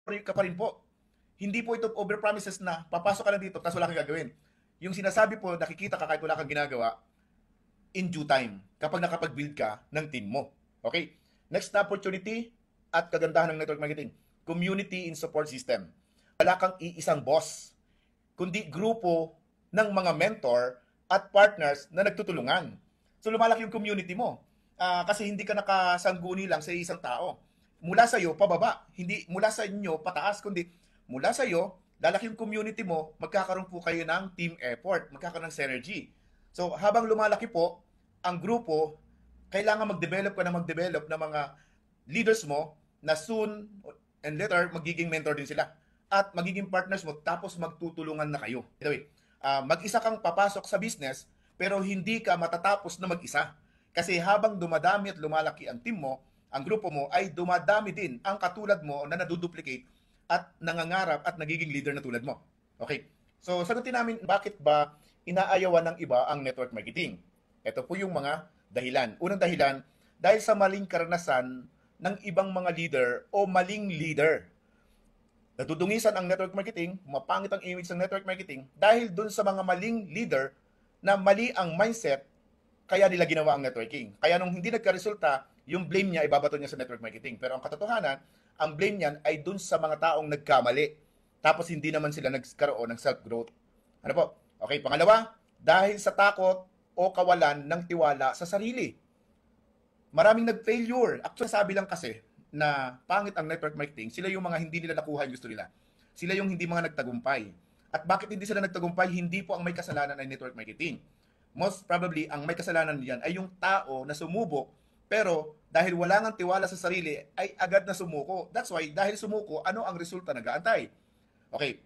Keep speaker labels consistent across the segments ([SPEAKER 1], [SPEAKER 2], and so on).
[SPEAKER 1] ka pa rin po. Hindi po ito over promises na papasok ka lang dito tapos wala kang gagawin. Yung sinasabi po, nakikita ka kahit wala kang ginagawa in due time kapag nakapag-build ka ng team mo. Okay? Next na opportunity at kagandahan ng network marketing, community in support system. Wala kang iisang boss, kundi grupo ng mga mentor at partners na nagtutulungan. So lumalaki yung community mo. Kasi hindi ka nakasangguni lang sa isang tao. Mula sa iyo pababa, hindi mula sa inyo pataas, kundi mula sa iyo lalaki yung community mo, magkakaroon po kayo ng team effort, magkakaroon ng synergy. So habang lumalaki po ang grupo, kailangan mag-develop ng mga leaders mo na soon and later magiging mentor din sila at magiging partners mo tapos magtutulungan na kayo. Anyway, mag-isa kang papasok sa business pero hindi ka matatapos na mag-isa. Kasi habang dumadami at lumalaki ang team mo, ang grupo mo ay dumadami din ang katulad mo na naduduplicate at nangangarap at nagiging leader na tulad mo. Okay. So, sagutin namin bakit ba inaayawan ng iba ang network marketing. Ito po yung mga dahilan. Unang dahilan, dahil sa maling karanasan ng ibang mga leader o maling leader. Natudungisan ang network marketing, mapangit ang image ng network marketing dahil dun sa mga maling leader na mali ang mindset, kaya nila ginawa ang networking. Kaya nung hindi nagka-resulta, yung blame niya ibabato niya sa network marketing. Pero ang katotohanan, ang blame niyan ay dun sa mga taong nagkamali. Tapos hindi naman sila nagkaroon ng self-growth. Ano po? Okay, pangalawa, dahil sa takot o kawalan ng tiwala sa sarili. Maraming nag-failure. Actually, sabi lang kasi na pangit ang network marketing, sila yung mga hindi nila nakuha yung gusto nila. Sila yung hindi mga nagtagumpay. At bakit hindi sila nagtagumpay? Hindi po ang may kasalanan ay network marketing. Most probably, ang may kasalanan diyan ay yung tao na sumubok, pero dahil wala nang tiwala sa sarili, ay agad na sumuko. That's why, dahil sumuko, ano ang resulta nag-aantay? Okay,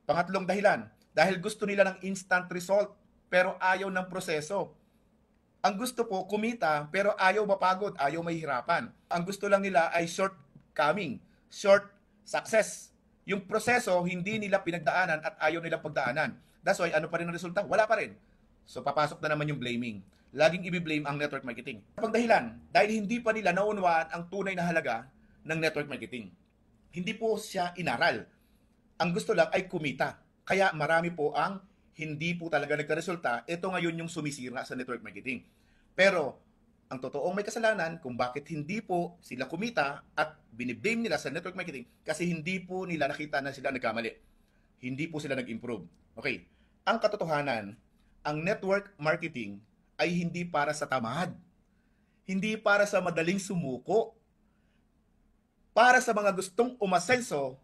[SPEAKER 1] pangatlong dahilan, dahil gusto nila ng instant result, pero ayaw ng proseso. Ang gusto po, kumita, pero ayaw mapagod, ayaw mahirapan. Ang gusto lang nila ay short coming, short success. Yung proseso, hindi nila pinagdaanan at ayaw nilang pagdaanan. That's why, ano pa rin ang resulta? Wala pa rin. So, papasok na naman yung blaming. Laging i-blame ang network marketing. Pag dahilan, dahil hindi pa nila naunawaan ang tunay na halaga ng network marketing. Hindi po siya inaral. Ang gusto lang ay kumita. Kaya marami po ang hindi po talaga nagka-resulta. Ito ngayon yung sumisira sa network marketing. Pero, ang totoong may kasalanan kung bakit hindi po sila kumita at biniblame nila sa network marketing kasi hindi po nila nakita na sila nagkamali. Hindi po sila nag-improve. Okay. Ang katotohanan, ang network marketing ay hindi para sa tamad. Hindi para sa madaling sumuko. Para sa mga gustong umasenso